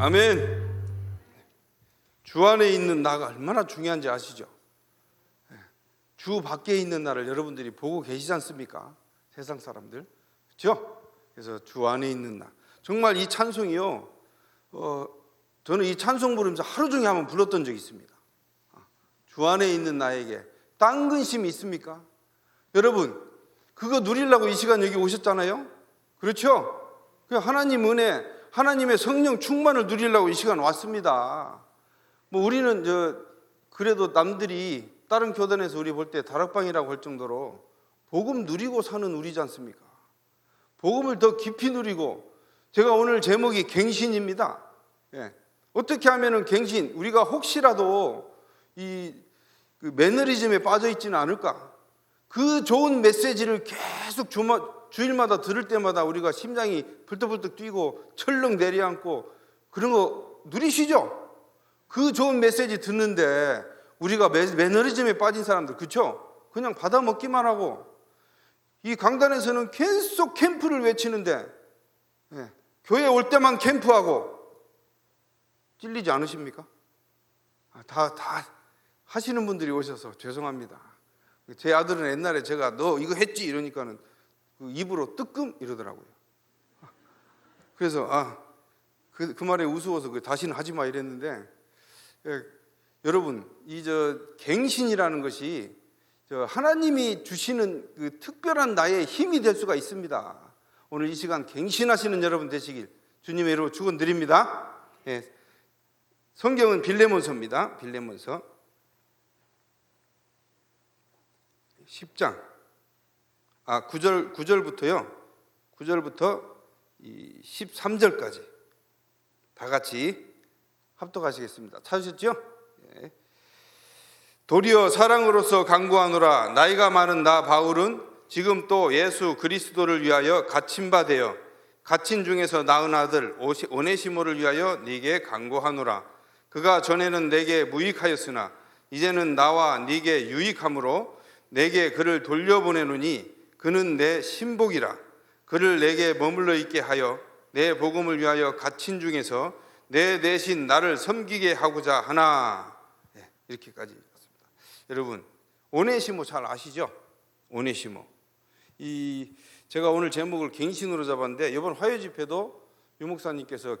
아멘. 주 안에 있는 나가 얼마나 중요한지 아시죠? 주 밖에 있는 나를 여러분들이 보고 계시지 않습니까? 세상 사람들, 그렇죠? 그래서 주 안에 있는 나, 정말 이 찬송이요, 저는 이 찬송 부르면서 하루 종일 한번 불렀던 적이 있습니다. 주 안에 있는 나에게 딴 근심이 있습니까? 여러분, 그거 누리려고 이 시간 여기 오셨잖아요? 그렇죠? 그 하나님 은혜, 하나님의 성령 충만을 누리려고 이 시간 왔습니다. 뭐 우리는 그래도 남들이 다른 교단에서 우리 볼 때 다락방이라고 할 정도로 복음 누리고 사는 우리지 않습니까? 복음을 더 깊이 누리고, 제가 오늘 제목이 갱신입니다. 어떻게 하면은 갱신, 우리가 혹시라도 그 매너리즘에 빠져 있지는 않을까? 그 좋은 메시지를 계속 주일마다 들을 때마다 우리가 심장이 벌떡벌떡 뛰고 철렁 내려앉고 그런 거 누리시죠? 그 좋은 메시지 듣는데 우리가 매너리즘에 빠진 사람들, 그렇죠? 그냥 받아 먹기만 하고, 이 강단에서는 계속 캠프를 외치는데 교회 올 때만 캠프하고 찔리지 않으십니까? 다 하시는 분들이 오셔서 죄송합니다. 제 아들은 옛날에 제가 너 이거 했지 이러니까는 그 입으로 뜨끔 이러더라고요. 그래서 그 말에 우스워서 다시는 하지 마 이랬는데, 여러분, 갱신이라는 것이 하나님이 주시는 그 특별한 나의 힘이 될 수가 있습니다. 오늘 이 시간 갱신하시는 여러분 되시길 주님의 이름으로 축원드립니다. 성경은 빌레몬서입니다. 빌레몬서 10장 9절부터요. 9절부터 13절까지 다 같이 합독하시겠습니다. 찾으셨죠? 도리어 사랑으로서 간구하노라. 나이가 많은 나 바울은 지금 또 예수 그리스도를 위하여 갇힌 바 되어 갇힌 중에서 낳은 아들 오네시모를 위하여 네게 간구하노라. 그가 전에는 내게 무익하였으나 이제는 나와 네게 유익함으로 내게 그를 돌려보내노니 그는 내 신복이라. 그를 내게 머물러 있게 하여 내 복음을 위하여 갇힌 중에서 내 대신 나를 섬기게 하고자 하나. 이렇게까지 봤습니다. 여러분, 오네시모 잘 아시죠? 오네시모. 제가 오늘 제목을 갱신으로 잡았는데 이번 화요 집회도 유 목사님께서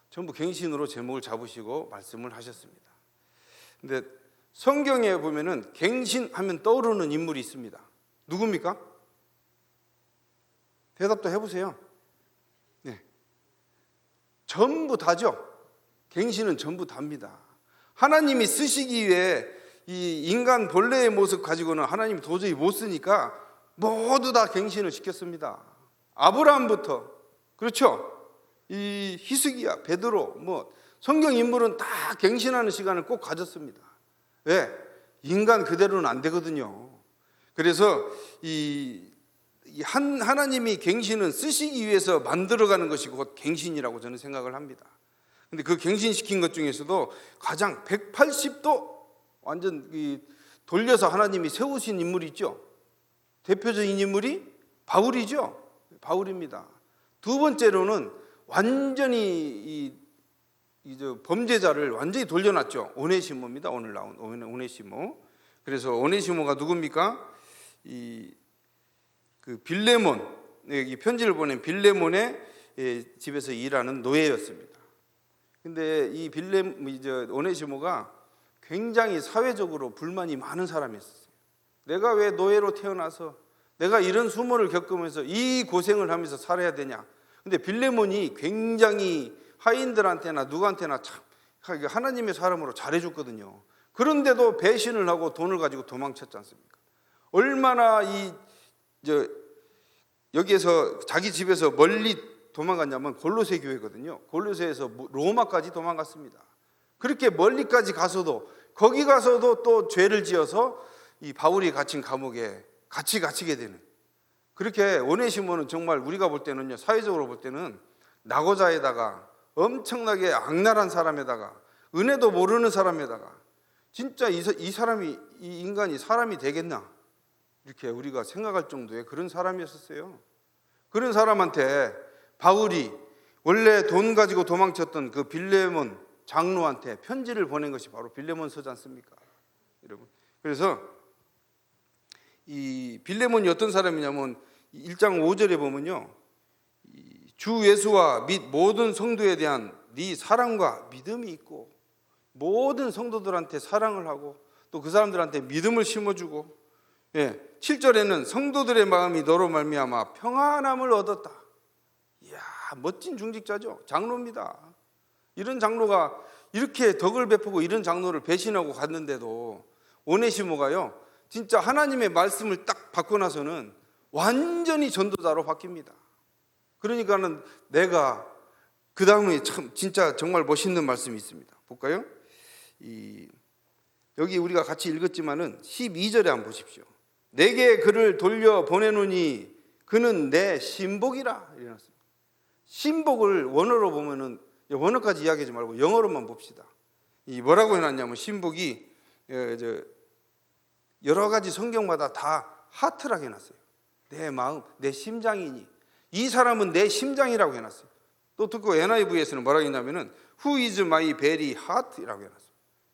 전부 갱신으로 제목을 잡으시고 말씀을 하셨습니다. 근데 성경에 보면은 갱신하면 떠오르는 인물이 있습니다. 누굽니까? 대답도 해보세요. 전부 다죠. 갱신은 전부 답니다. 하나님이 쓰시기 위해 이 인간 본래의 모습 가지고는 하나님이 도저히 못 쓰니까 모두 다 갱신을 시켰습니다. 아브라함부터, 그렇죠? 이 히스기야, 베드로, 성경 인물은 다 갱신하는 시간을 꼭 가졌습니다. 왜? 인간 그대로는 안 되거든요. 그래서 하나님이 갱신은 쓰시기 위해서 만들어가는 것이 곧 갱신이라고 저는 생각을 합니다. 근데 그 갱신시킨 것 중에서도 가장 180도 완전 돌려서 하나님이 세우신 인물이 있죠. 대표적인 인물이 바울이죠. 바울입니다. 두 번째로는 완전히 범죄자를 완전히 돌려놨죠. 오네시모입니다. 오늘 나온 오네시모. 그래서 오네시모가 누굽니까? 그 빌레몬, 여기 편지를 보낸 빌레몬의 집에서 일하는 노예였습니다. 근데 이 오네시모가 굉장히 사회적으로 불만이 많은 사람이었어요. 내가 왜 노예로 태어나서 내가 이런 수모를 겪으면서 이 고생을 하면서 살아야 되냐. 근데 빌레몬이 굉장히 하인들한테나 누구한테나 참 하나님의 사람으로 잘해줬거든요. 그런데도 배신을 하고 돈을 가지고 도망쳤지 않습니까? 얼마나 여기에서 자기 집에서 멀리 도망갔냐면 골로새 교회거든요. 골로새에서 로마까지 도망갔습니다. 그렇게 멀리까지 가서도, 거기 가서도 또 죄를 지어서 이 바울이 갇힌 감옥에 같이 갇히게 되는, 그렇게 오네시모는 정말 우리가 볼 때는요, 사회적으로 볼 때는 낙오자에다가 엄청나게 악랄한 사람에다가 은혜도 모르는 사람에다가 진짜 이 인간이 사람이 되겠나, 이렇게 우리가 생각할 정도의 그런 사람이었어요. 그런 사람한테 바울이 원래 돈 가지고 도망쳤던 그 빌레몬 장로한테 편지를 보낸 것이 바로 빌레몬서지 않습니까, 여러분? 그래서 이 빌레몬이 어떤 사람이냐면 1장 5절에 보면요, 주 예수와 및 모든 성도에 대한 네 사랑과 믿음이 있고 모든 성도들한테 사랑을 하고 또 그 사람들한테 믿음을 심어주고, 7절에는 성도들의 마음이 너로 말미암아 평안함을 얻었다. 이야, 멋진 중직자죠. 장로입니다. 이런 장로가 이렇게 덕을 베푸고 이런 장로를 배신하고 갔는데도 오네시모가요, 진짜 하나님의 말씀을 딱 받고 나서는 완전히 전도자로 바뀝니다. 그러니까는 내가 그 다음에 참 진짜 정말 멋있는 말씀이 있습니다. 볼까요? 여기 우리가 같이 읽었지만은 12절에 한번 보십시오. 내게 그를 돌려 보내노니 그는 내 신복이라 이래놨습니다. 신복을 원어로 보면은, 원어까지 이야기하지 말고 영어로만 봅시다. 이 뭐라고 해놨냐면, 신복이 여러 가지 성경마다 다 하트라고 해놨어요. 내 마음, 내 심장이니. 이 사람은 내 심장이라고 해놨어요. 또 듣고 NIV에서는 뭐라고 했냐면은 Who is my very heart이라고 해놨어요.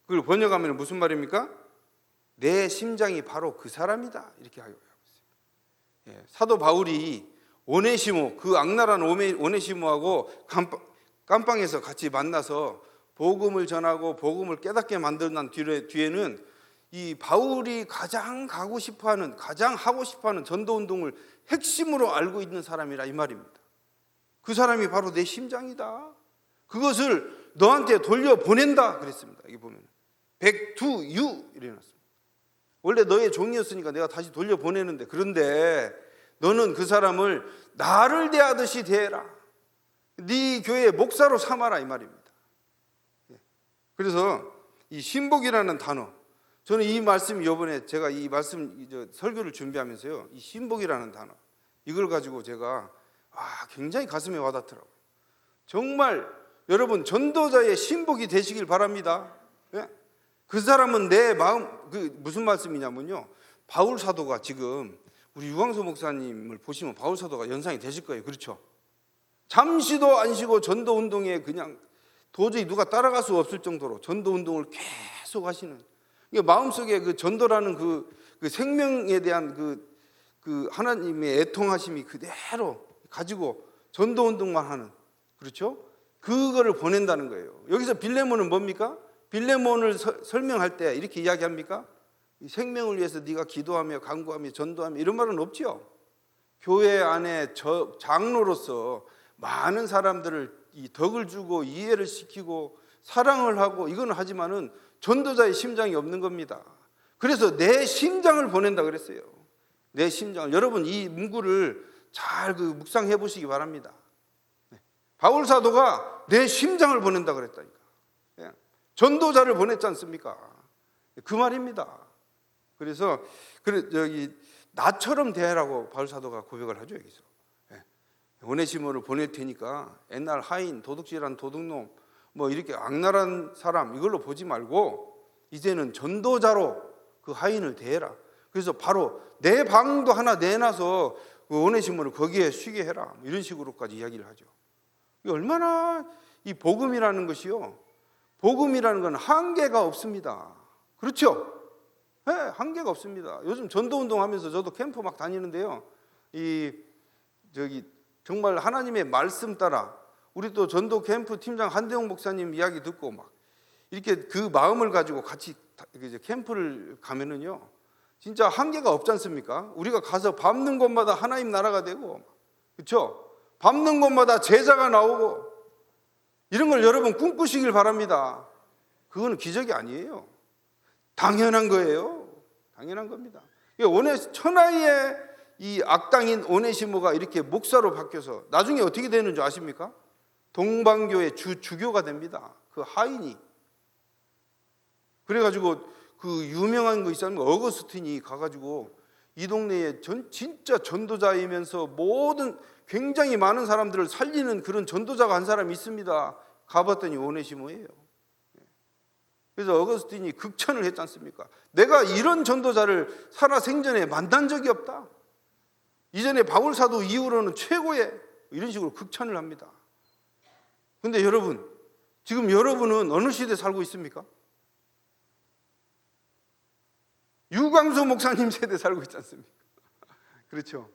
그걸 번역하면 무슨 말입니까? 내 심장이 바로 그 사람이다, 이렇게 하고 있어요. 사도 바울이 오네시모, 그 악랄한 오네시모하고 감방에서 같이 만나서 복음을 전하고 복음을 깨닫게 만든 난 뒤에는 이 바울이 가장 가고 싶어하는, 가장 하고 싶어하는 전도운동을 핵심으로 알고 있는 사람이라 이 말입니다. 그 사람이 바로 내 심장이다. 그것을 너한테 돌려보낸다 그랬습니다. 여기 보면 back to you 이래놨습니다. 원래 너의 종이었으니까 내가 다시 돌려보내는데, 그런데 너는 그 사람을 나를 대하듯이 대해라. 네 교회의 목사로 삼아라 이 말입니다. 그래서 이 신복이라는 단어, 저는 이 말씀, 이번에 제가 이 말씀 설교를 준비하면서요, 이 신복이라는 단어 이걸 가지고 제가 굉장히 가슴에 와닿더라고요. 정말 여러분 전도자의 신복이 되시길 바랍니다. 그 사람은 내 마음, 그 무슨 말씀이냐면요, 바울 사도가 지금 우리 유광수 목사님을 보시면 바울 사도가 연상이 되실 거예요. 그렇죠? 잠시도 안 쉬고 전도 운동에 그냥 도저히 누가 따라갈 수 없을 정도로 전도 운동을 계속 하시는, 마음속에 그 전도라는 그 생명에 대한 그 하나님의 애통하심이 그대로 가지고 전도 운동만 하는, 그렇죠? 그거를 보낸다는 거예요. 여기서 빌레몬은 뭡니까? 빌레몬을 설명할 때 이렇게 이야기합니까? 생명을 위해서 네가 기도하며 간구하며 전도하며 이런 말은 없지요. 교회 안에 장로로서 많은 사람들을 이 덕을 주고 이해를 시키고 사랑을 하고 이거는 하지만은 전도자의 심장이 없는 겁니다. 그래서 내 심장을 보낸다 그랬어요. 내 심장을. 여러분 이 문구를 잘 묵상해 보시기 바랍니다. 바울 사도가 내 심장을 보낸다 그랬다니까. 전도자를 보냈지 않습니까? 그 말입니다. 그래서 나처럼 대하라고 바울 사도가 고백을 하죠. 여기서 오네시모를 보낼 테니까 옛날 하인, 도둑질한 도둑놈, 뭐 이렇게 악랄한 사람 이걸로 보지 말고 이제는 전도자로 그 하인을 대해라. 그래서 바로 내 방도 하나 내놔서 그 오네시모를 거기에 쉬게 해라. 이런 식으로까지 이야기를 하죠. 얼마나 이 복음이라는 것이요, 복음이라는 건 한계가 없습니다. 그렇죠? 네, 한계가 없습니다. 요즘 전도운동 하면서 저도 캠프 막 다니는데요, 정말 하나님의 말씀 따라 우리 또 전도 캠프 팀장 한대웅 목사님 이야기 듣고 막 이렇게 그 마음을 가지고 같이 이제 캠프를 가면은요, 진짜 한계가 없지 않습니까? 우리가 가서 밟는 곳마다 하나님 나라가 되고, 그렇죠? 밟는 곳마다 제자가 나오고, 이런 걸 여러분 꿈꾸시길 바랍니다. 그거는 기적이 아니에요. 당연한 거예요. 당연한 겁니다. 천하의 이 악당인 오네시모가 이렇게 목사로 바뀌어서 나중에 어떻게 되는 줄 아십니까? 동방교의 주교가 됩니다. 그 하인이. 그래가지고 그 유명한 거 있잖아요. 어거스틴이 가가지고 이 동네에 진짜 전도자이면서 모든 굉장히 많은 사람들을 살리는 그런 전도자가 한 사람이 있습니다. 가봤더니 오네시모예요. 그래서 어거스틴이 극찬을 했지 않습니까? 내가 이런 전도자를 살아생전에 만난 적이 없다. 이전에 바울 사도 이후로는 최고의, 이런 식으로 극찬을 합니다. 근데 여러분, 지금 여러분은 어느 시대에 살고 있습니까? 유광수 목사님 세대 살고 있지 않습니까? 그렇죠.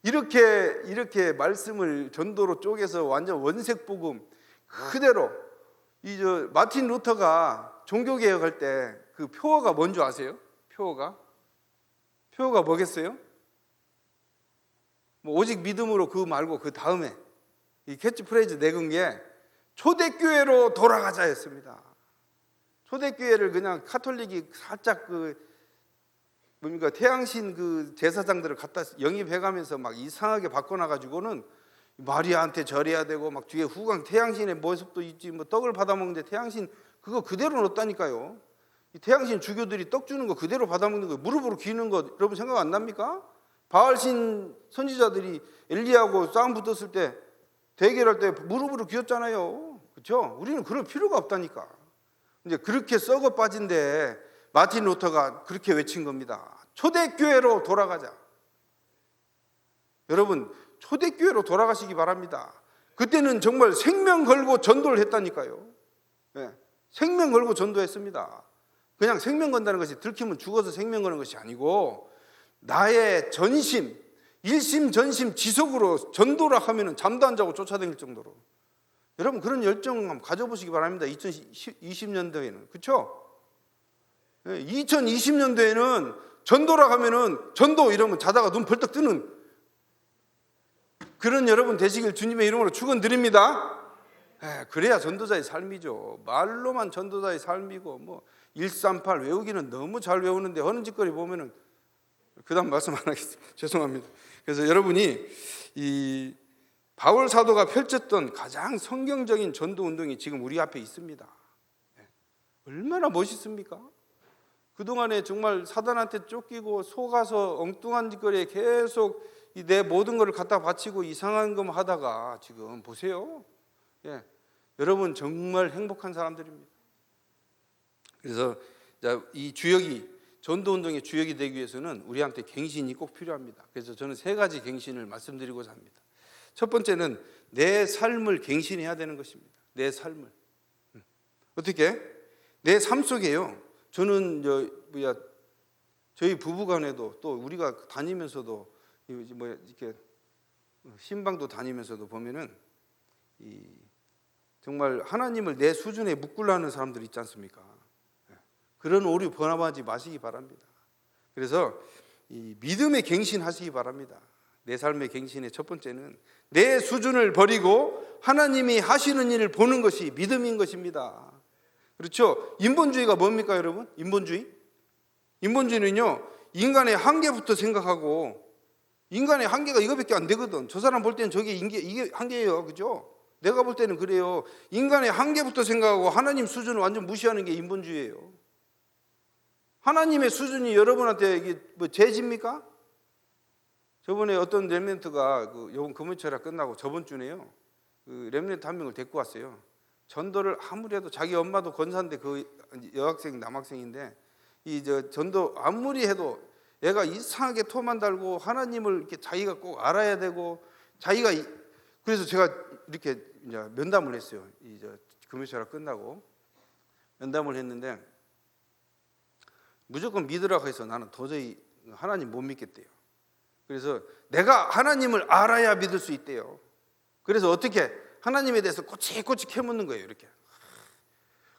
이렇게 말씀을 전도로 쪼개서 완전 원색 복음 그대로 마틴 루터가 종교개혁할 때 그 표어가 뭔지 아세요? 표어가 뭐겠어요? 뭐 오직 믿음으로 그 말고 그 다음에 이 캐치프레이즈 내건 게 초대교회로 돌아가자였습니다. 초대교회를 그냥 카톨릭이 살짝 뭡니까 태양신 그 제사장들을 갖다 영입해가면서 막 이상하게 바꿔놔가지고는 마리아한테 절해야 되고 막 뒤에 후광 태양신의 모습도 있지 뭐 떡을 받아먹는데 태양신 그거 그대로 넣었다니까요. 이 태양신 주교들이 떡 주는 거 그대로 받아먹는 거 무릎으로 기는 거 여러분 생각 안 납니까? 바알신 선지자들이 엘리야하고 싸움 붙었을 때 대결할 때 무릎으로 기었잖아요. 그렇죠? 우리는 그럴 필요가 없다니까. 이제 그렇게 썩어 빠진데 마틴 루터가 그렇게 외친 겁니다. 초대교회로 돌아가자. 여러분 초대교회로 돌아가시기 바랍니다. 그때는 정말 생명 걸고 전도를 했다니까요. 네, 생명 걸고 전도했습니다. 그냥 생명 건다는 것이 들키면 죽어서 생명 거는 것이 아니고 나의 전심, 일심 전심 지속으로 전도를 하면 잠도 안 자고 쫓아다닐 정도로. 여러분 그런 열정 한번 가져보시기 바랍니다. 2020년도에는 그렇죠? 2020년도에는 전도라 하면은 전도 이러면 자다가 눈 벌떡 뜨는 그런 여러분 되시길 주님의 이름으로 축원드립니다. 그래야 전도자의 삶이죠. 말로만 전도자의 삶이고 뭐 138 외우기는 너무 잘 외우는데 하는 짓거리 보면은 그다음 말씀 안 하겠습니다. 죄송합니다. 그래서 여러분이 이 바울 사도가 펼쳤던 가장 성경적인 전도 운동이 지금 우리 앞에 있습니다. 얼마나 멋있습니까? 그동안에 정말 사단한테 쫓기고 속아서 엉뚱한 짓거리에 계속 내 모든 것을 갖다 바치고 이상한 것만 하다가 지금 보세요. 여러분 정말 행복한 사람들입니다. 그래서 이 주역이 전도운동의 주역이 되기 위해서는 우리한테 갱신이 꼭 필요합니다. 그래서 저는 3가지 갱신을 말씀드리고자 합니다. 첫 번째는 내 삶을 갱신해야 되는 것입니다. 내 삶을. 어떻게? 내 삶 속에요. 저는 저희 부부간에도 또 우리가 다니면서도 이렇게 신방도 다니면서도 보면은 정말 하나님을 내 수준에 묶으려는 사람들 있지 않습니까? 그런 오류 범하지 마시기 바랍니다. 그래서 이 믿음의 갱신하시기 바랍니다. 내 삶의 갱신의 첫 번째는 내 수준을 버리고 하나님이 하시는 일을 보는 것이 믿음인 것입니다. 그렇죠? 인본주의가 뭡니까 여러분? 인본주의는요 인간의 한계부터 생각하고 인간의 한계가 이거밖에 안 되거든. 저 사람 볼 때는 이게 한계예요. 그죠? 내가 볼 때는 그래요. 인간의 한계부터 생각하고 하나님 수준을 완전 무시하는 게 인본주의예요. 하나님의 수준이 여러분한테 이게 제지입니까? 저번에 어떤 렘넌트가 요번 금요철야 끝나고 저번 주네요. 그 렘넌트 한 명을 데리고 왔어요. 전도를 아무리 해도 자기 엄마도 권사인데 그 여학생 남학생인데 전도 아무리 해도 얘가 이상하게 토만 달고 하나님을 이렇게 자기가 꼭 알아야 되고 자기가 그래서 제가 이렇게 이제 면담을 했어요. 금요철야 끝나고 면담을 했는데 무조건 믿으라고 해서 나는 도저히 하나님 못 믿겠대요. 그래서 내가 하나님을 알아야 믿을 수 있대요. 그래서 어떻게 하나님에 대해서 꼬치꼬치 캐묻는 거예요. 이렇게.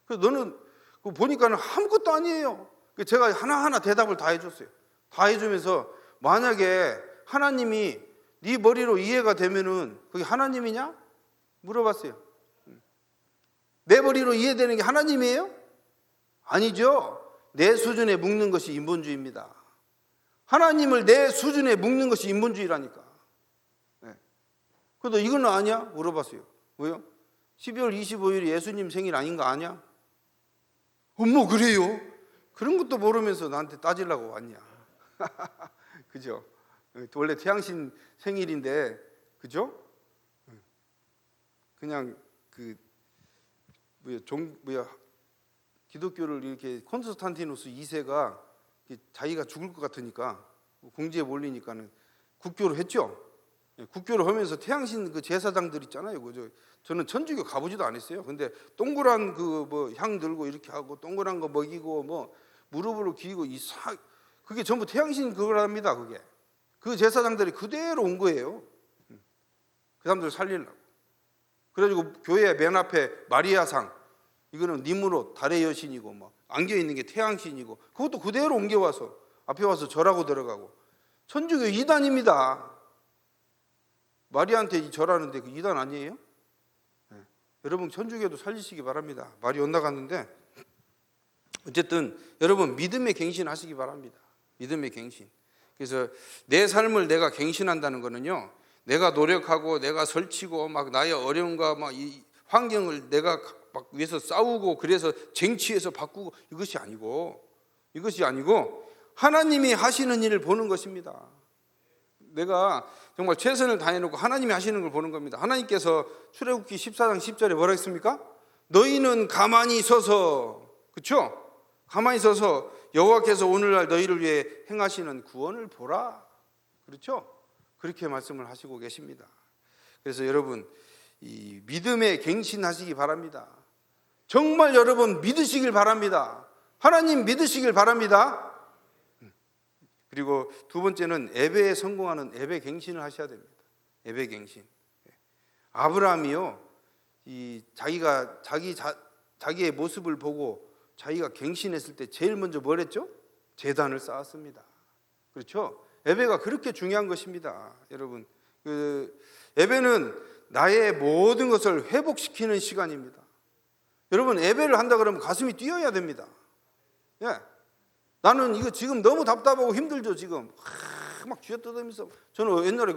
그래서 너는 보니까는 아무것도 아니에요. 제가 하나하나 대답을 다 해줬어요. 다 해주면서 만약에 하나님이 네 머리로 이해가 되면은 그게 하나님이냐? 물어봤어요. 내 머리로 이해되는 게 하나님이에요? 아니죠. 내 수준에 묶는 것이 인본주의입니다. 하나님을 내 수준에 묶는 것이 인본주의라니까. 그래도 이건 아니야? 물어봤어요. 왜요? 12월 25일이 예수님 생일 아닌 거 아니야? 어머 그래요? 그런 것도 모르면서 나한테 따지려고 왔냐? 그죠? 원래 태양신 생일인데 그죠? 그냥 기독교를 이렇게 콘스탄티누스 2세가 자기가 죽을 것 같으니까 궁지에 몰리니까는 국교를 했죠. 국교를 하면서 태양신 그 제사장들 있잖아요. 저는 천주교 가보지도 않았어요. 근데 동그란 그 뭐 향 들고 이렇게 하고 동그란 거 먹이고 뭐 무릎으로 기고 그게 전부 태양신 그거랍니다. 그게 그 제사장들이 그대로 온 거예요. 그 사람들 살리려고. 그래가지고 교회 맨 앞에 마리아상, 이거는 니무롯 달의 여신이고 뭐 안겨 있는 게 태양신이고 그것도 그대로 옮겨와서 앞에 와서 절하고 들어가고. 천주교 이단입니다. 마리아한테 절하는데 그 이단 아니에요? 네. 여러분 천주교도 살리시기 바랍니다. 말이 엇나갔는데 어쨌든 여러분 믿음의 갱신하시기 바랍니다. 믿음의 갱신. 그래서 내 삶을 내가 갱신한다는 거는요, 내가 노력하고 내가 설치고 막 나의 어려움과 막 이 환경을 내가 막 위해서 싸우고 그래서 쟁취해서 바꾸고 이것이 아니고 하나님이 하시는 일을 보는 것입니다. 내가 정말 최선을 다해놓고 하나님이 하시는 걸 보는 겁니다. 하나님께서 출애굽기 14장 10절에 뭐라 했습니까? 너희는 가만히 서서, 그렇죠? 가만히 서서 여호와께서 오늘날 너희를 위해 행하시는 구원을 보라. 그렇죠? 그렇게 말씀을 하시고 계십니다. 그래서 여러분 이 믿음에 갱신하시기 바랍니다. 정말 여러분 믿으시길 바랍니다. 하나님 믿으시길 바랍니다. 그리고 두 번째는 예배에 성공하는 예배 갱신을 하셔야 됩니다. 예배 갱신. 아브라함이요, 자기의 모습을 보고 자기가 갱신했을 때 제일 먼저 뭘 했죠? 제단을 쌓았습니다. 그렇죠? 예배가 그렇게 중요한 것입니다. 여러분, 예배는 나의 모든 것을 회복시키는 시간입니다. 여러분, 예배를 한다 그러면 가슴이 뛰어야 됩니다. 예. 나는 이거 지금 너무 답답하고 힘들죠. 지금 막 쥐어뜯으면서, 저는 옛날에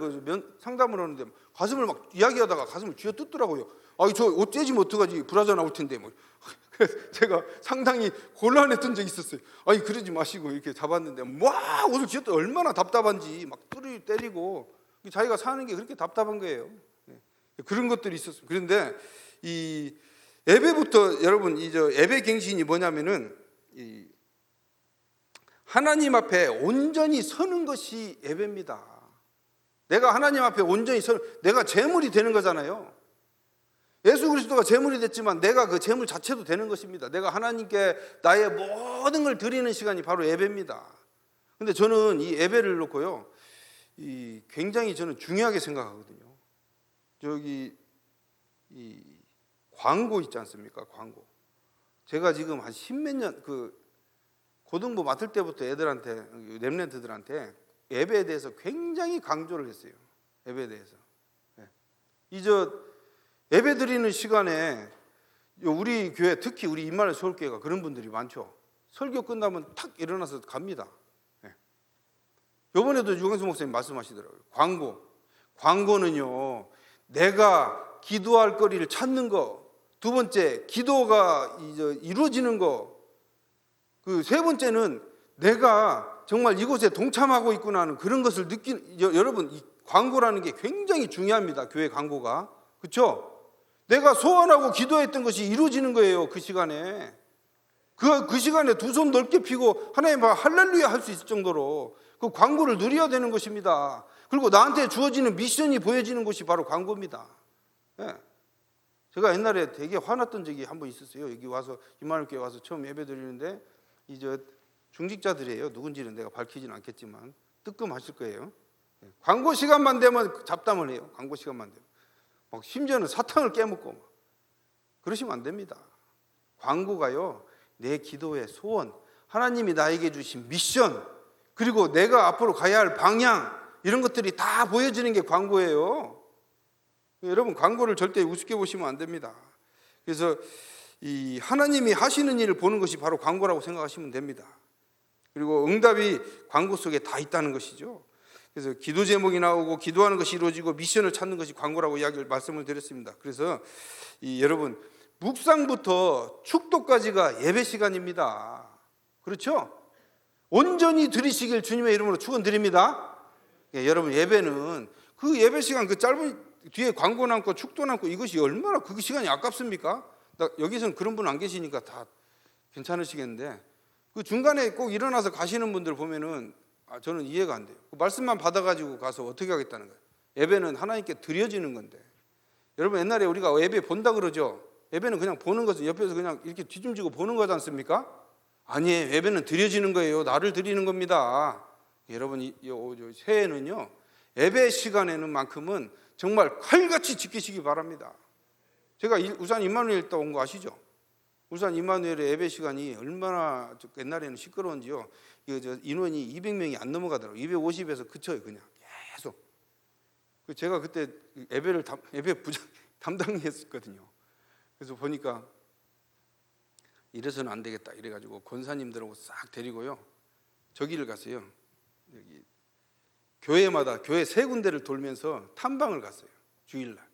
상담을 하는데 가슴을 막 이야기하다가 가슴을 쥐어뜯더라고요. 저 옷 째지면 어떡하지? 브라자 나올 텐데 뭐. 그래서 제가 상당히 곤란했던 적이 있었어요. 그러지 마시고 이렇게 잡았는데 막 옷을 쥐어뜯, 얼마나 답답한지 막 때리고, 자기가 사는 게 그렇게 답답한 거예요. 그런 것들이 있었어요. 그런데 이 예배부터 여러분, 예배 갱신이 뭐냐면은 하나님 앞에 온전히 서는 것이 예배입니다. 내가 하나님 앞에 온전히 내가 제물이 되는 거잖아요. 예수 그리스도가 제물이 됐지만 내가 그 제물 자체도 되는 것입니다. 내가 하나님께 나의 모든 걸 드리는 시간이 바로 예배입니다. 근데 저는 이 예배를 놓고요, 굉장히 저는 중요하게 생각하거든요. 이 광고 있지 않습니까? 광고. 제가 지금 한 십몇 년, 고등부 맡을 때부터 애들한테, 렘넌트들한테 예배에 대해서 굉장히 강조를 했어요. 예배에 대해서. 예배 드리는 시간에 우리 교회, 특히 우리 임마누엘 서울교회가 그런 분들이 많죠. 설교 끝나면 탁 일어나서 갑니다. 이번에도 유광수 목사님 말씀하시더라고요. 광고는요, 내가 기도할 거리를 찾는 거, 두 번째 기도가 이루어지는 거, 세 번째는 내가 정말 이곳에 동참하고 있구나 하는 그런 것을 여러분, 이 광고라는 게 굉장히 중요합니다. 교회 광고가. 그렇죠? 내가 소원하고 기도했던 것이 이루어지는 거예요. 그 시간에. 그 시간에 두 손 넓게 피고 하나님 앞에 할렐루야 할 수 있을 정도로 그 광고를 누려야 되는 것입니다. 그리고 나한테 주어지는 미션이 보여지는 것이 바로 광고입니다. 제가 옛날에 되게 화났던 적이 한 번 있었어요. 여기 와서, 임마누엘 교회 와서 처음 예배 드리는데 중직자들이에요. 누군지는 내가 밝히지는 않겠지만 뜨끔하실 거예요. 광고 시간만 되면 잡담을 해요. 광고 시간만 되면 막 심지어는 사탕을 깨먹고 막. 그러시면 안 됩니다. 광고가요, 내 기도의 소원, 하나님이 나에게 주신 미션, 그리고 내가 앞으로 가야 할 방향, 이런 것들이 다 보여지는 게 광고예요. 여러분, 광고를 절대 우습게 보시면 안 됩니다. 그래서 이 하나님이 하시는 일을 보는 것이 바로 광고라고 생각하시면 됩니다. 그리고 응답이 광고 속에 다 있다는 것이죠. 그래서 기도 제목이 나오고 기도하는 것이 이루어지고 미션을 찾는 것이 광고라고 말씀을 드렸습니다. 그래서 여러분, 묵상부터 축도까지가 예배 시간입니다. 그렇죠? 온전히 드리시길 주님의 이름으로 축원드립니다. 여러분, 예배는 그 예배 시간, 그 짧은 뒤에 광고 남고 축도 남고 이것이 얼마나 그 시간이 아깝습니까? 여기서는 그런 분 안 계시니까 다 괜찮으시겠는데, 그 중간에 꼭 일어나서 가시는 분들 보면은 저는 이해가 안 돼요. 그 말씀만 받아가지고 가서 어떻게 하겠다는 거예요? 예배는 하나님께 드려지는 건데. 여러분 옛날에 우리가 예배 본다 그러죠. 예배는 그냥 보는 것은 옆에서 그냥 이렇게 뒤tum지고 보는 거지 않습니까? 아니에요. 예배는 드려지는 거예요. 나를 드리는 겁니다. 여러분 새해는요, 예배 시간에는 만큼은 정말 칼같이 지키시기 바랍니다. 제가 울산 임마누엘 있다 온 거 아시죠? 울산 임마누엘의 예배 시간이 얼마나 옛날에는 시끄러운지요. 인원이 200명이 안 넘어가더라고요. 250에서 그쳐요. 그냥 계속. 제가 그때 예배 부장 담당했었거든요. 그래서 보니까 이래서는 안 되겠다 이래가지고 권사님들하고 싹 데리고요, 저기를 갔어요. 여기 교회마다 교회 3군데를 돌면서 탐방을 갔어요. 주일날.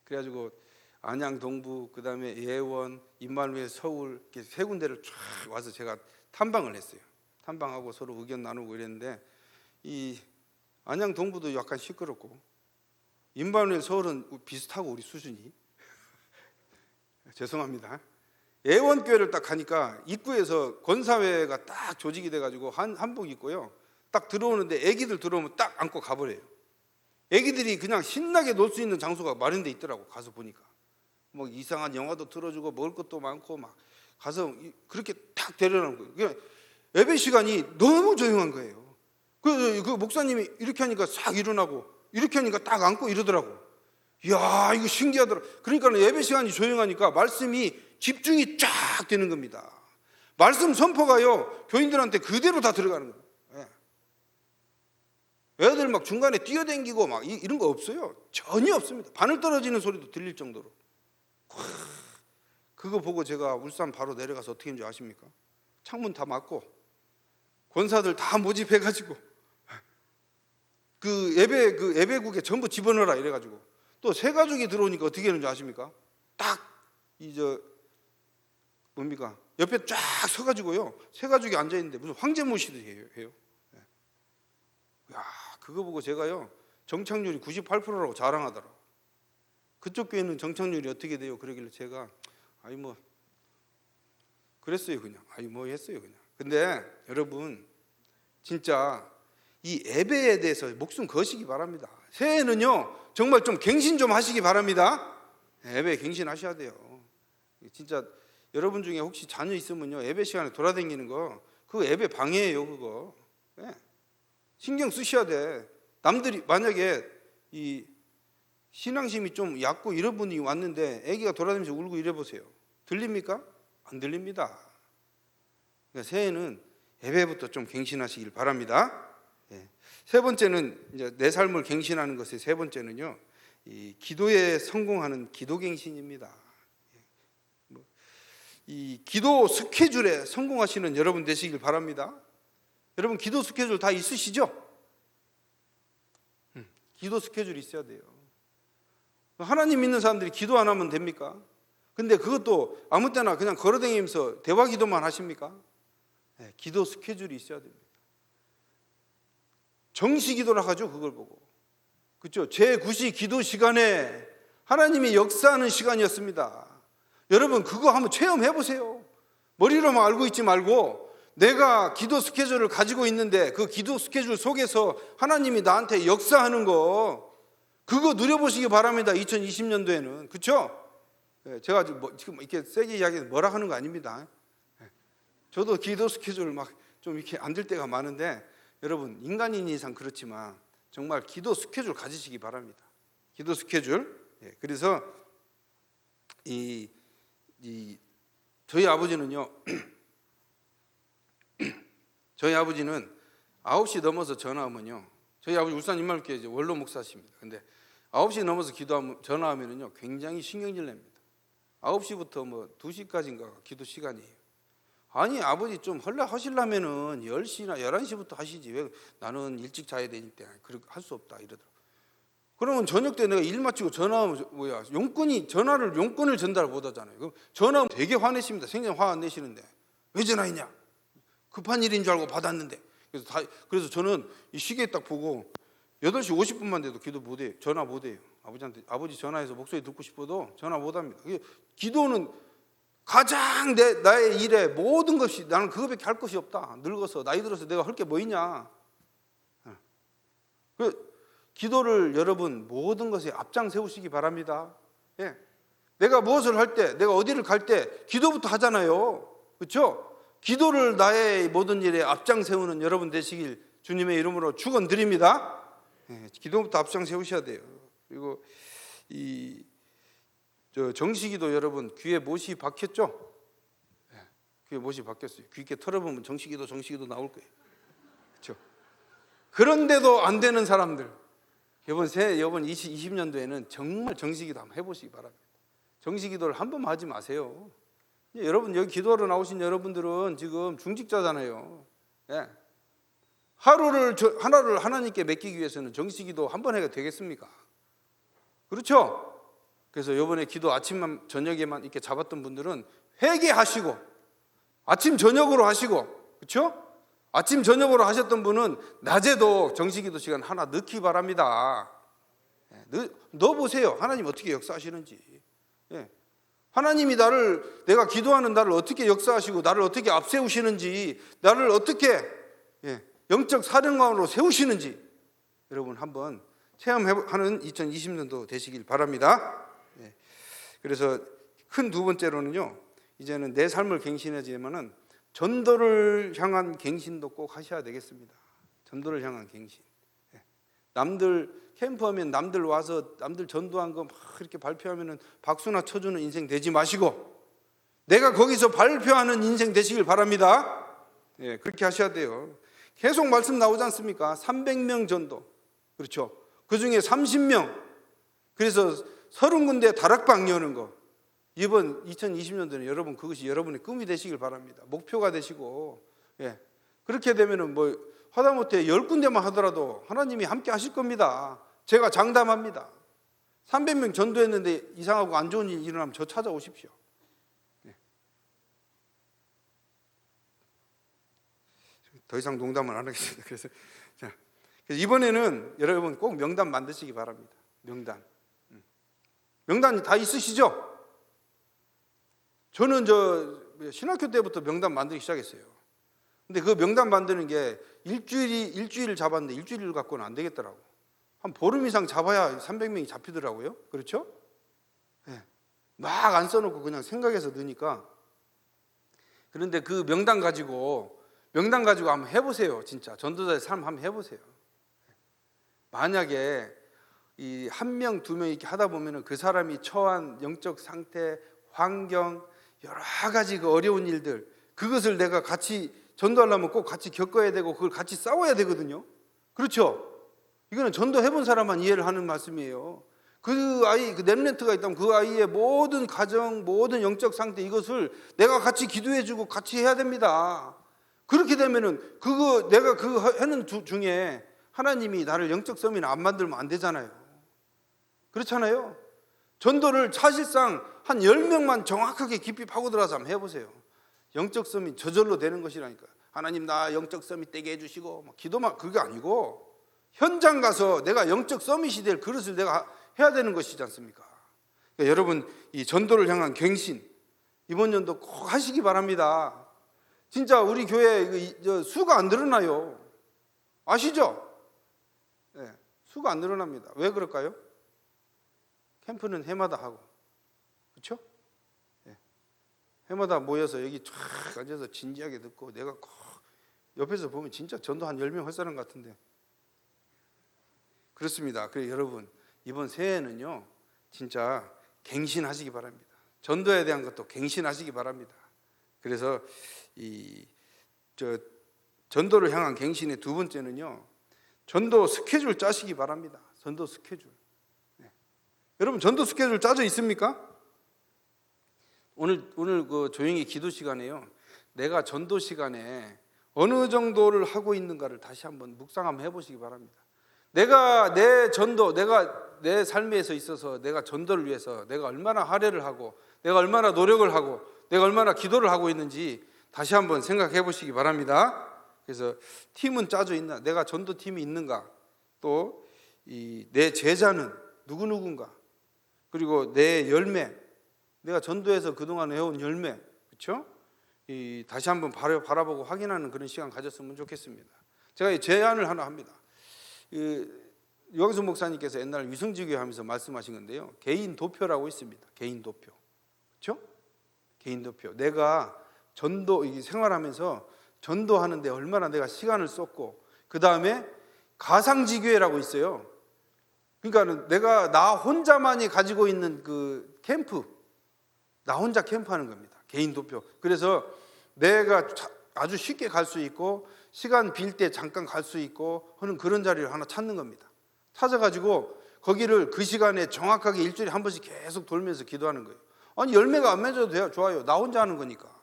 그래가지고 안양 동부, 그다음에 예원, 임마누엘 서울 이렇게 3군데를 쫙 와서 제가 탐방을 했어요. 탐방하고 서로 의견 나누고 이랬는데, 이 안양 동부도 약간 시끄럽고 임마누엘 서울은 비슷하고 우리 수준이 죄송합니다. 예원교회를 딱 가니까 입구에서 권사회가 딱 조직이 돼가지고 한복 입고요, 딱 들어오는데 애기들 들어오면 딱 안고 가버려요. 애기들이 그냥 신나게 놀 수 있는 장소가 마련돼 있더라고. 가서 보니까 뭐 이상한 영화도 틀어주고 먹을 것도 많고 막 가서 그렇게 딱 데려가는 거예요. 그러니까 예배 시간이 너무 조용한 거예요. 그 목사님이 이렇게 하니까 싹 일어나고 이렇게 하니까 딱 앉고 이러더라고. 이야, 이거 신기하더라. 그러니까 예배 시간이 조용하니까 말씀이 집중이 쫙 되는 겁니다. 말씀 선포가요, 교인들한테 그대로 다 들어가는 거예요. 애들 막 중간에 뛰어댕기고 막 이런 거 없어요. 전혀 없습니다. 바늘 떨어지는 소리도 들릴 정도로. 그거 보고 제가 울산 바로 내려가서 어떻게 했는지 아십니까? 창문 다 막고 권사들 다 모집해가지고 그 예배국에 전부 집어넣어라 이래가지고, 또 새 가족이 들어오니까 어떻게 했는지 아십니까? 딱 뭡니까? 옆에 쫙 서가지고요, 새 가족이 앉아 있는데 무슨 황제모시듯 해요. 야, 그거 보고 제가요, 정착률이 98%라고 자랑하더라고. 그쪽 교회는 정착률이 어떻게 돼요? 그러길래 제가 그랬어요. 그냥 했어요 그냥. 근데 여러분 진짜 이 예배에 대해서 목숨 거시기 바랍니다. 새해는요 정말 좀 갱신 좀 하시기 바랍니다. 예배 갱신하셔야 돼요. 진짜 여러분 중에 혹시 자녀 있으면요, 예배 시간에 돌아다니는 거 그거 예배 방해예요. 그거 신경 쓰셔야 돼. 남들이 만약에 이 신앙심이 좀 얕고 이런 분이 왔는데 애기가 돌아다니면서 울고 이래 보세요. 들립니까? 안 들립니다. 그러니까 새해는 예배부터 좀 갱신하시길 바랍니다. 세 번째는 이제 내 삶을 갱신하는 것의 세 번째는요, 이 기도에 성공하는 기도 갱신입니다. 이 기도 스케줄에 성공하시는 여러분 되시길 바랍니다. 여러분 기도 스케줄 다 있으시죠? 기도 스케줄이 있어야 돼요. 하나님 믿는 사람들이 기도 안 하면 됩니까? 근데 그것도 아무 때나 그냥 걸어다니면서 대화 기도만 하십니까? 기도 스케줄이 있어야 됩니다. 정시 기도라 하죠. 그걸 보고. 그렇죠? 제9시 기도 시간에 하나님이 역사하는 시간이었습니다. 여러분 그거 한번 체험해 보세요. 머리로만 알고 있지 말고 내가 기도 스케줄을 가지고 있는데 그 기도 스케줄 속에서 하나님이 나한테 역사하는 거, 그거 누려보시기 바랍니다. 2020년도에는. 그렇죠? 제가 지금 이렇게 세게 이야기해서 뭐라 하는 거 아닙니다. 저도 기도 스케줄 막 좀 이렇게 안 될 때가 많은데, 여러분 인간인 이상 그렇지만 정말 기도 스케줄 가지시기 바랍니다. 기도 스케줄. 그래서 저희 아버지는요 저희 아버지는 9시 넘어서 전화하면요, 저희 아버지 울산 임마누엘교회 원로 목사십니다. 근데 9시 넘어서 전화하면은요 굉장히 신경질 냅니다. 9시부터 뭐 2시까지인가 기도 시간이에요. 아니 아버지 좀 하시려면은 10시나 11시부터 하시지, 왜 나는 일찍 자야 되니까 그렇게 할 수 없다 이러더라고요. 그러면 저녁 때 내가 일 마치고 전화하면 용건을 전달 못 하잖아요. 그럼 전화하면 되게 화내십니다. 생전 화 안 내시는데 왜 전화했냐? 급한 일인 줄 알고 받았는데. 그래서 저는 이 시계 딱 보고 8시 50분만 돼도 기도 못 해요. 전화 못 해요. 아버지한테 아버지 전화해서 목소리 듣고 싶어도 전화 못 합니다. 기도는 가장 나의 일에 모든 것이, 나는 그거밖에 할 것이 없다. 늙어서 나이 들어서 내가 할 게 뭐 있냐. 기도를 여러분 모든 것에 앞장 세우시기 바랍니다. 예. 내가 무엇을 할 때, 내가 어디를 갈 때 기도부터 하잖아요. 그렇죠? 기도를 나의 모든 일에 앞장 세우는 여러분 되시길 주님의 이름으로 축원드립니다. 예, 기도부터 앞장 세우셔야 돼요. 그리고 이 정식이도 여러분 귀에 못이 박혔죠? 예, 귀에 못이 박혔어요. 귀 있게 털어보면 정식이도 나올 거예요. 그렇죠? 그런데도 안 되는 사람들, 이번 20년도에는 정말 정식기도 한번 해보시기 바랍니다. 정식기도를 한 번만 하지 마세요. 여러분 여기 기도하러 나오신 여러분들은 지금 중직자잖아요. 예. 하나를 하나님께 맡기기 위해서는 정식기도 한 번 해가 되겠습니까? 그렇죠? 그래서 이번에 기도 아침만 저녁에만 이렇게 잡았던 분들은 회개하시고 아침 저녁으로 하시고, 그렇죠? 아침 저녁으로 하셨던 분은 낮에도 정식기도 시간 하나 넣기 바랍니다. 넣어보세요. 하나님 어떻게 역사하시는지. 예. 하나님이 내가 기도하는 나를 어떻게 역사하시고 나를 어떻게 앞세우시는지, 나를 어떻게 영적 사령관으로 세우시는지 여러분 한번 체험하는 2020년도 되시길 바랍니다. 그래서 큰 두 번째로는요, 이제는 내 삶을 갱신하지만은 전도를 향한 갱신도 꼭 하셔야 되겠습니다. 전도를 향한 갱신. 남들 캠프하면 남들 와서 남들 전도한 거 막 이렇게 발표하면은 박수나 쳐주는 인생 되지 마시고 내가 거기서 발표하는 인생 되시길 바랍니다. 그렇게 하셔야 돼요. 계속 말씀 나오지 않습니까? 300명 전도. 그렇죠. 그 중에 30명. 그래서 30군데 다락방 여는 거. 이번 2020년도는 여러분 그것이 여러분의 꿈이 되시길 바랍니다. 목표가 되시고, 그렇게 되면은 뭐 하다못해 10군데만 하더라도 하나님이 함께 하실 겁니다. 제가 장담합니다. 300명 전도했는데 이상하고 안 좋은 일 일어나면 저 찾아오십시오. 더 이상 농담을 안 하겠습니다. 그래서 이번에는 여러분 꼭 명단 만드시기 바랍니다. 명단 다 있으시죠? 저는 신학교 때부터 명단 만들기 시작했어요. 근데 그 명단 만드는 게 일주일을 잡았는데 일주일 갖고는 안 되겠더라고. 한 보름 이상 잡아야 300명이 잡히더라고요. 그렇죠? 막 안 써놓고 그냥 생각해서 넣으니까. 그런데 그 명단 가지고 한번 해보세요. 진짜 전도자의 삶 한번 해보세요. 만약에 이 한 명, 두 명 이렇게 하다 보면은 그 사람이 처한 영적 상태, 환경, 여러 가지 그 어려운 일들, 그것을 내가 같이 전도하려면 꼭 같이 겪어야 되고 그걸 같이 싸워야 되거든요. 그렇죠? 이거는 전도해본 사람만 이해를 하는 말씀이에요. 그 아이, 그 렘넌트가 있다면 그 아이의 모든 가정, 모든 영적 상태, 이것을 내가 같이 기도해주고 같이 해야 됩니다. 그렇게 되면은 내가 하는 중에 하나님이 나를 영적 서민을 안 만들면 안 되잖아요. 그렇잖아요. 전도를 사실상 한 10명만 정확하게 깊이 파고들어서 한번 해보세요. 영적 서민 저절로 되는 것이라니까. 하나님 나 영적 서밋 되게 해주시고 기도만 그게 아니고 현장 가서 내가 영적 서밋이 될 그릇을 내가 해야 되는 것이지 않습니까? 그러니까 여러분 이 전도를 향한 갱신 이번 연도 꼭 하시기 바랍니다. 진짜 우리 교회 수가 안 늘어나요. 아시죠? 수가 안 늘어납니다. 왜 그럴까요? 캠프는 해마다 하고, 그렇죠? 해마다 모여서 여기 쫙 앉아서 진지하게 듣고 내가 옆에서 보면 진짜 전도 한 10명 할 사람 같은데 그렇습니다. 그래서 여러분 이번 새해는요 진짜 갱신하시기 바랍니다. 전도에 대한 것도 갱신하시기 바랍니다. 그래서 전도를 향한 갱신의 두 번째는요 전도 스케줄 짜시기 바랍니다. 전도 스케줄. 여러분 전도 스케줄 짜져 있습니까? 오늘 그 조용히 기도 시간에요. 내가 전도 시간에 어느 정도를 하고 있는가를 다시 한번 묵상 한번 해보시기 바랍니다. 내가 내 삶에서 있어서 내가 전도를 위해서 내가 얼마나 할애를 하고 내가 얼마나 노력을 하고 내가 얼마나 기도를 하고 있는지 다시 한번 생각해 보시기 바랍니다. 그래서 팀은 짜져 있나? 내가 전도 팀이 있는가? 또 내 제자는 누구누군가? 그리고 내 열매, 내가 전도해서 그동안 해온 열매, 그렇죠? 다시 한번 바라보고 확인하는 그런 시간 가졌으면 좋겠습니다. 제가 제안을 하나 합니다. 유광수 목사님께서 옛날 위성지교회 하면서 말씀하신 건데요, 개인 도표라고 있습니다. 개인 도표. 그렇죠? 개인 도표. 내가 전도 생활하면서 전도하는데 얼마나 내가 시간을 썼고, 그 다음에 가상지교회라고 있어요. 그러니까 내가 나 혼자만이 가지고 있는 그 캠프, 나 혼자 캠프하는 겁니다. 개인 도표. 그래서 내가 아주 쉽게 갈 수 있고 시간 빌 때 잠깐 갈 수 있고 하는 그런 자리를 하나 찾는 겁니다. 찾아가지고 거기를 그 시간에 정확하게 일주일에 한 번씩 계속 돌면서 기도하는 거예요. 아니 열매가 안 맺어도 돼요. 좋아요. 나 혼자 하는 거니까.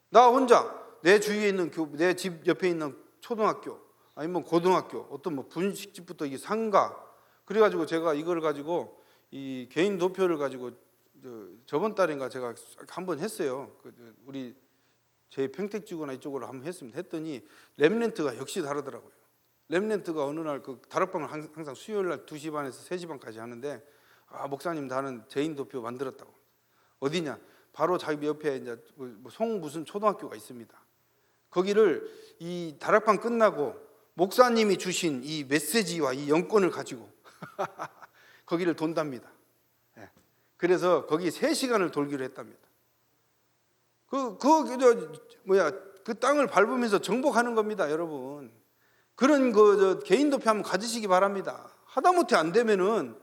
나 혼자 내 주위에 있는 내 집 옆에 있는 초등학교 아니면 고등학교 어떤 뭐 분식집부터 이 상가, 그래가지고 제가 이걸 가지고 이 개인 도표를 가지고 저번 달인가 제가 한번 했어요. 우리 제 평택지구나 이쪽으로 한번 했더니 렘넌트가 역시 다르더라고요. 렘넌트가 어느 날 그 다락방을 항상 수요일 날 2시 반에서 3시 반까지 하는데, 목사님 나는 개인 도표 만들었다고. 어디냐? 바로 자기 옆에 이제 송 무슨 초등학교가 있습니다. 거기를 이 다락방 끝나고 목사님이 주신 이 메시지와 이 영권을 가지고 거기를 돈답니다. 그래서 거기 3시간을 돌기로 했답니다. 그 땅을 밟으면서 정복하는 겁니다, 여러분. 그런 개인 도표 한번 가지시기 바랍니다. 하다못해 안 되면은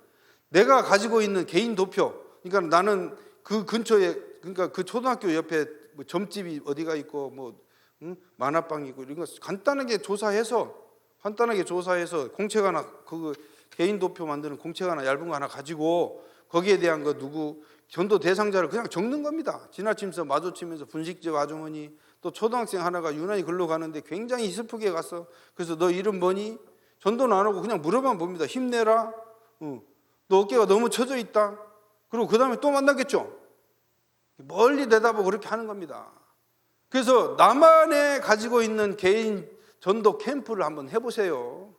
내가 가지고 있는 개인 도표, 그러니까 나는 그 근처에, 그러니까 그 초등학교 옆에 뭐 점집이 어디가 있고 뭐 만화방이 있고 이런 거 간단하게 조사해서 공책 하나, 그 개인 도표 만드는 공책 하나 얇은 거 하나 가지고 거기에 대한 거 누구 전도 대상자를 그냥 적는 겁니다. 지나치면서 마주치면서 분식집 아주머니, 또 초등학생 하나가 유난히 글로 가는데 굉장히 슬프게 갔어. 그래서 너 이름 뭐니? 전도는 안 하고 그냥 물어만 봅니다. 힘내라. 너 어깨가 너무 처져 있다. 그리고 그 다음에 또 만나겠죠. 멀리 내다보고 그렇게 하는 겁니다. 그래서 나만의 가지고 있는 개인 전도 캠프를 한번 해보세요.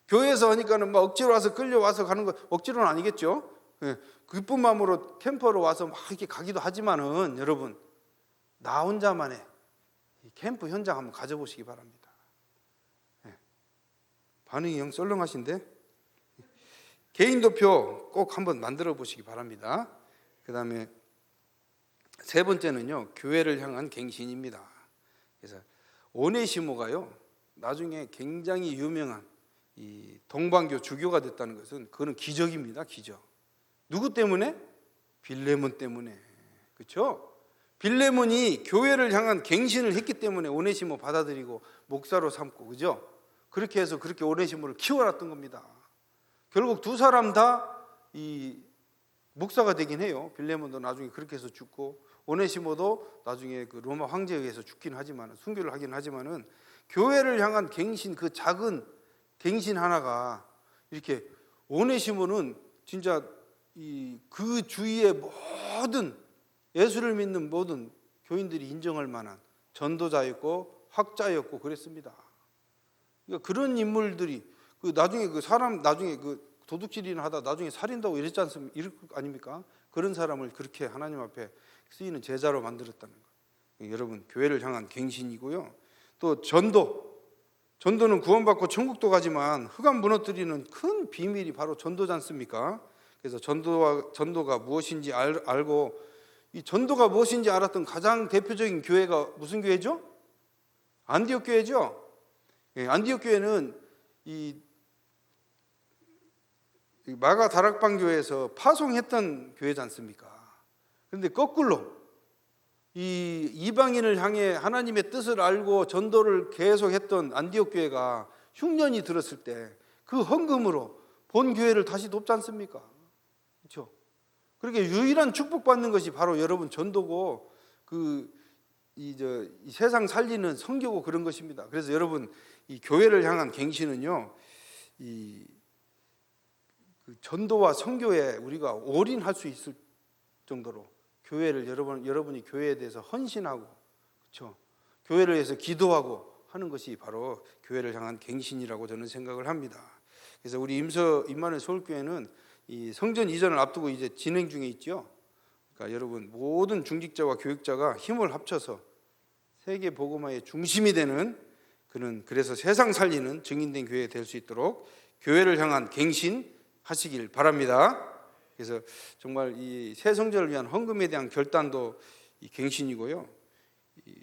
교회에서 하니까는 막 억지로 와서 끌려와서 가는 거, 억지로는 아니겠죠. 기쁜 마음으로 캠퍼로 와서 막 이렇게 가기도 하지만은 여러분, 나 혼자만의 캠프 현장 한번 가져보시기 바랍니다. 반응이 영 썰렁하신데? 개인 도표 꼭 한번 만들어 보시기 바랍니다. 그 다음에 3번째는요, 교회를 향한 갱신입니다. 그래서 오네시모가요, 나중에 굉장히 유명한 이 동방교 주교가 됐다는 것은 그거는 기적입니다. 기적. 누구 때문에? 빌레몬 때문에. 그렇죠? 빌레몬이 교회를 향한 갱신을 했기 때문에 오네시모 받아들이고 목사로 삼고, 그죠? 그렇게 해서 그렇게 오네시모를 키워놨던 겁니다. 결국 두 사람 다 이 목사가 되긴 해요. 빌레몬도 나중에 그렇게 해서 죽고, 오네시모도 나중에 그 로마 황제에 의해서 죽긴 하지만, 순교를 하긴 하지만은, 교회를 향한 갱신, 그 작은 갱신 하나가 이렇게, 오네시모는 진짜 그 주위의 모든 예수를 믿는 모든 교인들이 인정할 만한 전도자였고 학자였고 그랬습니다. 그러니까 그런 인물들이 나중에 그 사람 나중에 그 도둑질이나 하다 나중에 살인다고 이랬지 않습니까? 이럴 거 아닙니까? 그런 사람을 그렇게 하나님 앞에 쓰이는 제자로 만들었다는 거예요. 여러분, 교회를 향한 갱신이고요. 또 전도는 구원받고 천국도 가지만 흑암 무너뜨리는 큰 비밀이 바로 전도지 않습니까? 그래서 전도가 무엇인지 알고, 이 전도가 무엇인지 알았던 가장 대표적인 교회가 무슨 교회죠? 안디옥 교회죠. 안디옥 교회는 이 마가 다락방 교회에서 파송했던 교회지 않습니까? 그런데 거꾸로 이 이방인을 향해 하나님의 뜻을 알고 전도를 계속했던 안디옥 교회가 흉년이 들었을 때 그 헌금으로 본 교회를 다시 돕지 않습니까? 그렇죠? 그렇게 유일한 축복받는 것이 바로 여러분 전도고, 이 세상 살리는 선교고 그런 것입니다. 그래서 여러분, 이 교회를 향한 갱신은요, 그 전도와 선교에 우리가 올인할 수 있을 정도로 교회를 여러분이 교회에 대해서 헌신하고, 그렇죠? 교회를 위해서 기도하고 하는 것이 바로 교회를 향한 갱신이라고 저는 생각을 합니다. 그래서 우리 임마누엘 서울교회는 이 성전 이전을 앞두고 이제 진행 중에 있죠. 그러니까 여러분, 모든 중직자와 교육자가 힘을 합쳐서 세계 복음화의 중심이 되는, 그래서 세상 살리는 증인된 교회가 될 수 있도록 교회를 향한 갱신하시길 바랍니다. 그래서 정말 이 새 성전을 위한 헌금에 대한 결단도 이 갱신이고요. 이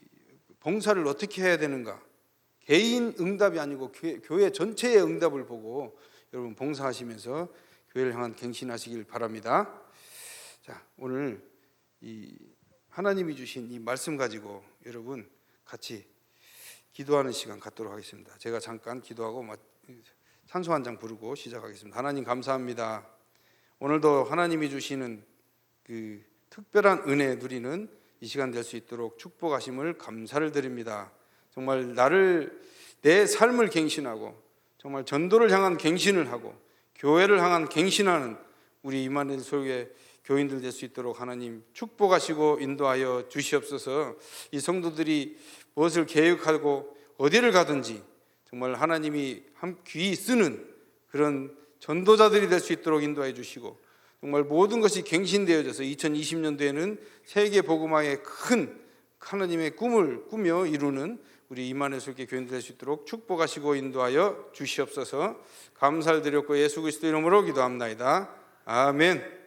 봉사를 어떻게 해야 되는가? 개인 응답이 아니고 교회 전체의 응답을 보고 여러분 봉사하시면서 교회를 향한 갱신하시길 바랍니다. 자, 오늘 이 하나님이 주신 이 말씀 가지고 여러분 같이 기도하는 시간 갖도록 하겠습니다. 제가 잠깐 기도하고 찬송 한 장 부르고 시작하겠습니다. 하나님 감사합니다. 오늘도 하나님이 주시는 그 특별한 은혜 누리는 이 시간 될 수 있도록 축복하심을 감사를 드립니다. 정말 내 삶을 갱신하고 정말 전도를 향한 갱신을 하고 교회를 향한 갱신하는 우리 이만희 소유의 교인들 될 수 있도록 하나님 축복하시고 인도하여 주시옵소서. 이 성도들이 무엇을 계획하고 어디를 가든지 정말 하나님이 귀히 쓰는 그런 전도자들이 될 수 있도록 인도해 주시고 정말 모든 것이 갱신되어져서 2020년도에는 세계 복음화의 큰 하나님의 꿈을 꾸며 이루는 우리 이만희 소유의 교인들 될 수 있도록 축복하시고 인도하여 주시옵소서. 감사를 드렸고 예수 그리스도 이름으로 기도합나이다. 아멘.